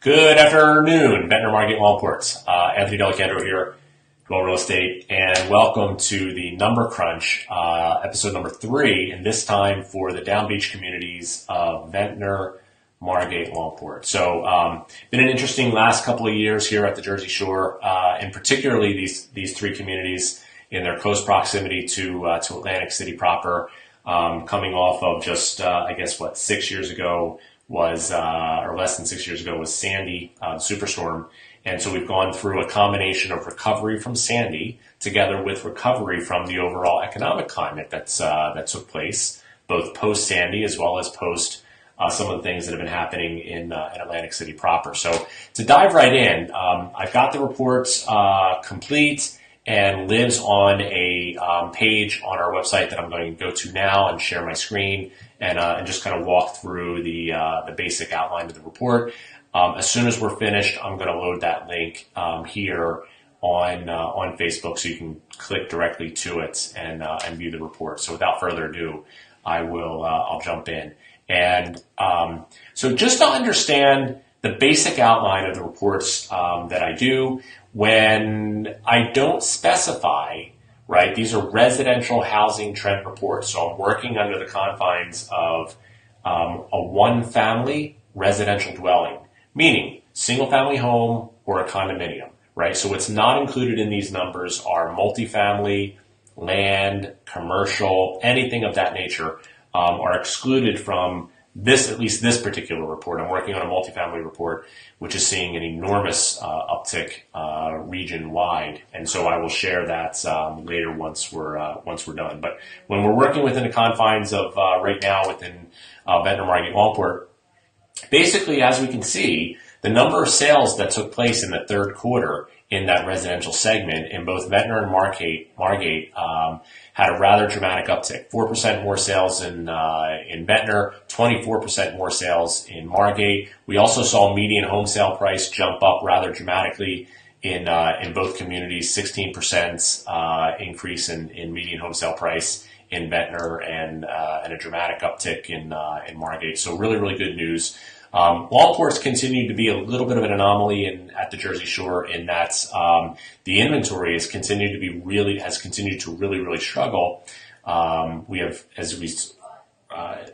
Good afternoon, Ventnor, Margate, Longport. Anthony Delicandro here, Global Real Estate, and welcome to the Number Crunch, episode number 3, and this time for the Downnbeach communities of Ventnor, Margate, Longport. So, been an interesting last couple of years here at the Jersey Shore, and particularly these three communities in their close proximity to Atlantic City proper, coming off of just, 6 years ago was, or less than 6 years ago was Sandy, superstorm. And so we've gone through a combination of recovery from Sandy together with recovery from the overall economic climate that took place, both post Sandy as well as post some of the things that have been happening in Atlantic City proper. So to dive right in, I've got the reports complete and lives on a page on our website that I'm going to go to now and share my screen and just kind of walk through the basic outline of the report. As soon as we're finished, I'm going to load that link here on Facebook, so you can click directly to it and view the report. So without further ado, I'll jump in. And so just to understand the basic outline of the reports that I do, when I don't specify, right, these are residential housing trend reports. So I'm working under the confines of a one-family residential dwelling, meaning single-family home or a condominium, right? So what's not included in these numbers are multifamily, land, commercial, anything of that nature are excluded from this, at least this particular report. I'm working on a multifamily report, which is seeing an enormous uptick region-wide, and so I will share that later once we're done. But when we're working within the confines of right now within Ventnor, Margate, Longport, basically, as we can see, the number of sales that took place in the third quarter in that residential segment in both Ventnor and Margate had a rather dramatic uptick. 4% more sales in Ventnor, 24% more sales in Margate. We also saw median home sale price jump up rather dramatically in both communities. 16% increase in median home sale price in Ventnor and a dramatic uptick in Margate. So really, really good news. Longport's continued to be a little bit of an anomaly at the Jersey Shore in that the inventory has continued to really struggle. We have, as we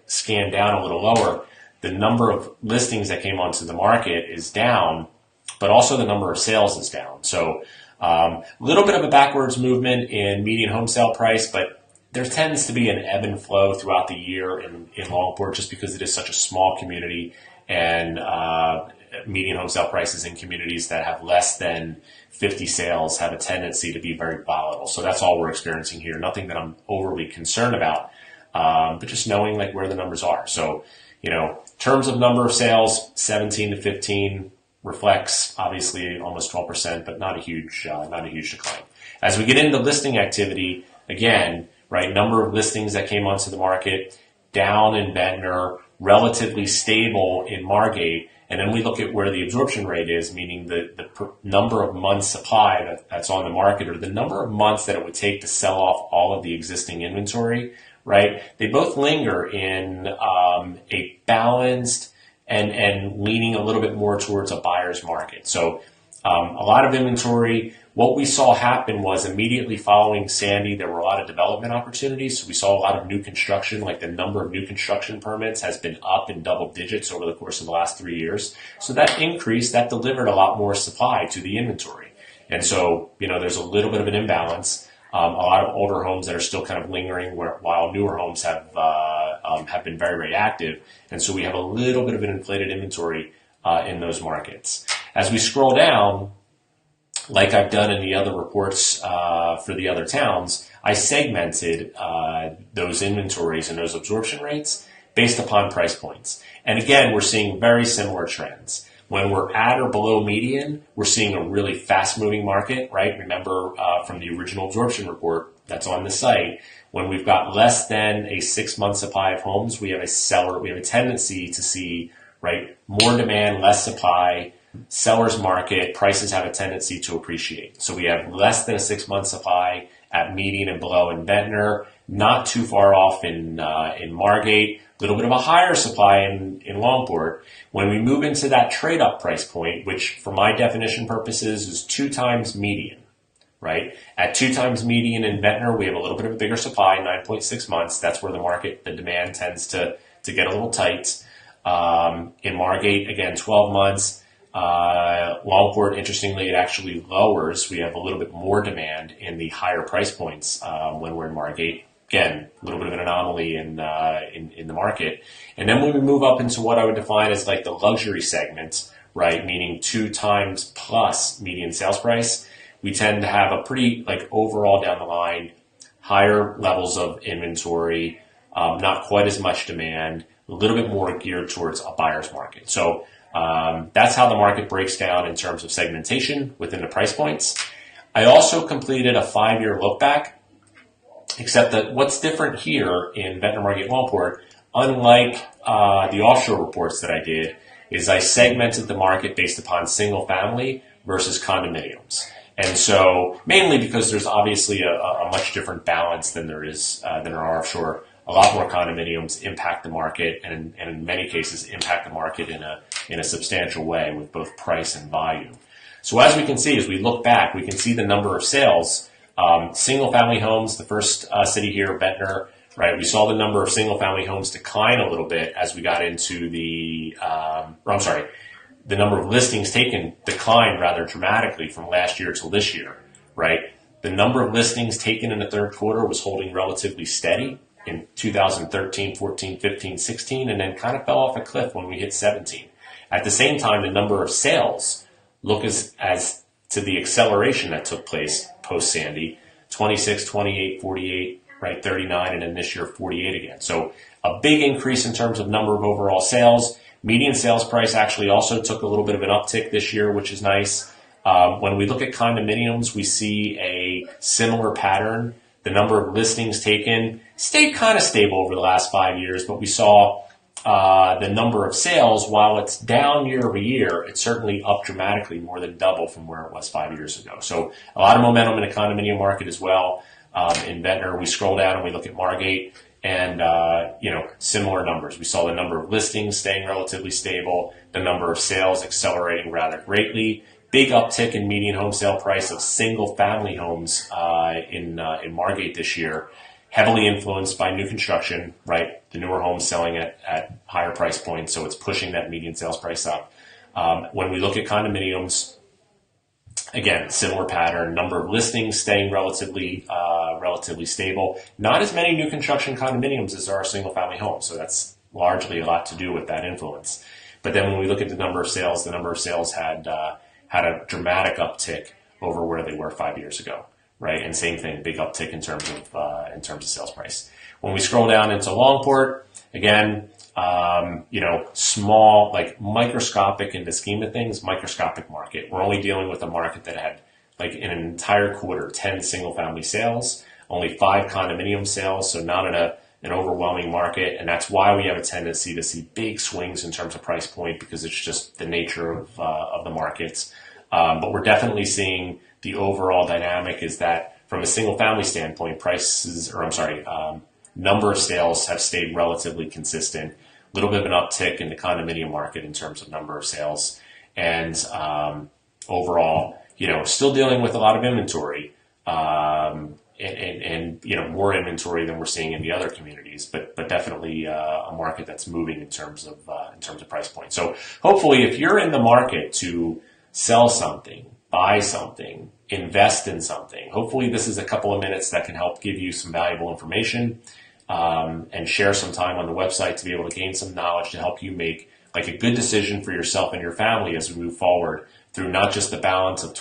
scan down a little lower, the number of listings that came onto the market is down, but also the number of sales is down. So a little bit of a backwards movement in median home sale price, but there tends to be an ebb and flow throughout the year in Longport just because it is such a small community, and median home sale prices in communities that have less than 50 sales have a tendency to be very volatile. So that's all we're experiencing here. Nothing that I'm overly concerned about, but just knowing like where the numbers are. So, terms of number of sales, 17 to 15 reflects obviously almost 12%, but not a huge decline. As we get into listing activity, again, right, number of listings that came onto the market down in Ventnor, relatively stable in Margate, and then we look at where the absorption rate is, meaning the number of months supply that's on the market, or the number of months that it would take to sell off all of the existing inventory, right? They both linger in a balanced and leaning a little bit more towards a buyer's market. So a lot of inventory. What we saw happen was immediately following Sandy, there were a lot of development opportunities. So we saw a lot of new construction, like the number of new construction permits has been up in double digits over the course of the last 3 years. So that increase, that delivered a lot more supply to the inventory. And so, there's a little bit of an imbalance. A lot of older homes that are still kind of lingering, while newer homes have been very, very active. And so we have a little bit of an inflated inventory in those markets. As we scroll down, like I've done in the other reports for the other towns, I segmented those inventories and those absorption rates based upon price points. And again, we're seeing very similar trends. When we're at or below median, we're seeing a really fast-moving market, right? Remember from the original absorption report that's on the site, when we've got less than a 6-month supply of homes, we have a tendency to see, right, more demand, less supply. Seller's market, prices have a tendency to appreciate. So we have less than a 6-month supply at median and below in Ventnor, not too far off in Margate, a little bit of a higher supply in Longport. When we move into that trade-up price point, which for my definition purposes is 2 times median, right? At 2 times median in Ventnor, we have a little bit of a bigger supply, 9.6 months. That's where the demand tends to get a little tight. In Margate, again, 12 months. Longport, interestingly, it actually lowers. We have a little bit more demand in the higher price points when we're in Margate. Again, a little bit of an anomaly in the market. And then when we move up into what I would define as like the luxury segment, right, meaning 2 times plus median sales price, we tend to have a pretty, like, overall down the line, higher levels of inventory, not quite as much demand, a little bit more geared towards a buyer's market. So that's how the market breaks down in terms of segmentation within the price points. I also completed a 5-year look back, except that what's different here in Ventnor, Margate, Longport, unlike the offshore reports that I did, is I segmented the market based upon single family versus condominiums. And so mainly because there's obviously a much different balance than there are offshore. A lot more condominiums impact the market and in many cases impact the market in a substantial way with both price and volume. So as we can see, as we look back, we can see the number of sales. Single-family homes, the first city here, Ventnor, right? We saw the number of single-family homes decline a little bit as we got into the number of listings taken declined rather dramatically from last year till this year, right? The number of listings taken in the third quarter was holding relatively steady in 2013, 14, 15, 16, and then kind of fell off a cliff when we hit 17. At the same time, the number of sales look as to the acceleration that took place post-Sandy, 26, 28, 48, right, 39, and then this year 48 again. So a big increase in terms of number of overall sales. Median sales price actually also took a little bit of an uptick this year, which is nice. When we look at condominiums, we see a similar pattern. The number of listings taken stayed kind of stable over the last 5 years, but we saw the number of sales, while it's down year over year, it's certainly up dramatically, more than double from where it was 5 years ago. So a lot of momentum in the condominium market as well. In Ventnor, we scroll down and we look at Margate, and similar numbers. We saw the number of listings staying relatively stable, the number of sales accelerating rather greatly. Big uptick in median home sale price of single-family homes in Margate this year, heavily influenced by new construction, right? The newer homes selling at higher price points, so it's pushing that median sales price up. When we look at condominiums, again, similar pattern, number of listings staying relatively stable. Not as many new construction condominiums as there are single-family homes, so that's largely a lot to do with that influence. But then when we look at the number of sales had a dramatic uptick over where they were 5 years ago, right? And same thing, big uptick in terms of sales price. When we scroll down into Longport, again, small, like microscopic in the scheme of things, microscopic market. We're only dealing with a market that had, like, in an entire quarter, 10 single-family sales, only 5 condominium sales, so not in an overwhelming market, and that's why we have a tendency to see big swings in terms of price point, because it's just the nature of the markets. But we're definitely seeing the overall dynamic is that from a single-family standpoint, number of sales have stayed relatively consistent. A little bit of an uptick in the condominium market in terms of number of sales, and overall, still dealing with a lot of inventory, and more inventory than we're seeing in the other communities, but definitely a market that's moving in terms of price point. So hopefully, if you're in the market to sell something, buy something, invest in something, hopefully this is a couple of minutes that can help give you some valuable information, and share some time on the website to be able to gain some knowledge to help you make like a good decision for yourself and your family as we move forward through not just the balance of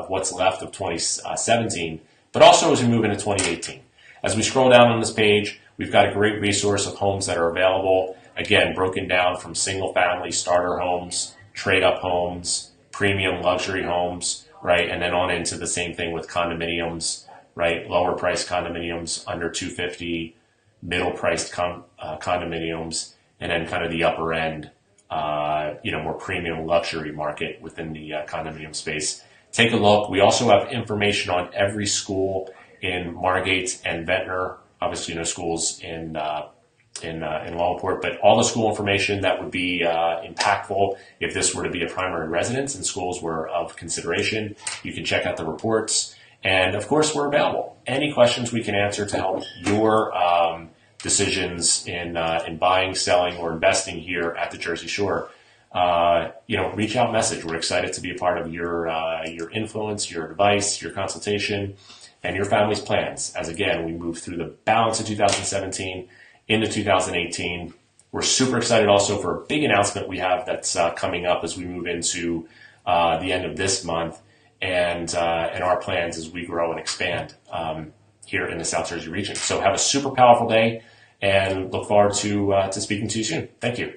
what's left of 2017, but also as we move into 2018. As we scroll down on this page, we've got a great resource of homes that are available, again, broken down from single-family starter homes, trade-up homes, premium luxury homes, right, and then on into the same thing with condominiums, right, lower-priced condominiums under $250,000, middle-priced condominiums, and then kind of the upper end, more premium luxury market within the condominium space. Take a look. We also have information on every school in Margate and Ventnor. Obviously, no schools in Longport, but all the school information that would be impactful if this were to be a primary residence and schools were of consideration. You can check out the reports. And of course, we're available. Any questions we can answer to help your decisions in buying, selling, or investing here at the Jersey Shore. Reach out, message. We're excited to be a part of your influence, your advice, your consultation, and your family's plans. As again, we move through the balance of 2017 into 2018. We're super excited also for a big announcement we have that's coming up as we move into the end of this month, and our plans as we grow and expand here in the South Jersey region. So have a super powerful day, and look forward to speaking to you soon. Thank you.